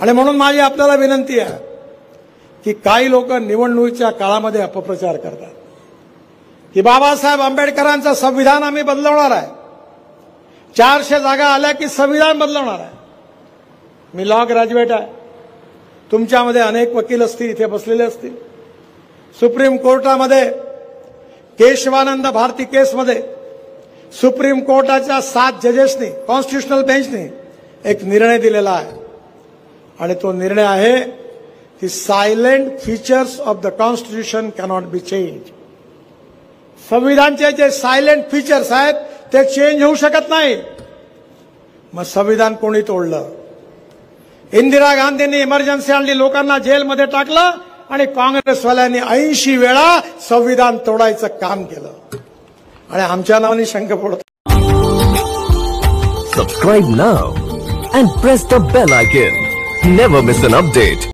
आणि म्हणून माझी आपल्याला विनंती आहे की काही लोक निवडणुकीच्या काळामध्ये अपप्रचार करतात की बाबासाहेब आंबेडकरांचं संविधान आम्ही बदलवणार आहे, 400 जागा आल्या की संविधान बदलवणार आहे. मी लॉ ग्रॅज्युएट आहे. तुमच्यामध्ये अनेक वकील असतील, इथे बसलेले असतील. सुप्रीम कोर्टामध्ये केशवानंद भारती केसमध्ये सुप्रीम कोर्टाच्या 7 जजेसनी, कॉन्स्टिट्युशनल बेंचने एक निर्णय दिलेला आहे आणि तो निर्णय आहे की silent features of the constitution cannot be change. संविधानचे जे सायलेंट फीचर्स आहेत ते चेंज होऊ शकत नाही. मग संविधान कोणी तोडलं? इंदिरा गांधींनी इमर्जन्सी आणली, लोकांना जेलमध्ये टाकलं आणि काँग्रेसवाल्यांनी 80 वेळा संविधान तोडायचं काम केलं आणि आमच्या नावाने शंख फोडत. Subscribe now and press the bell icon. Never miss an update.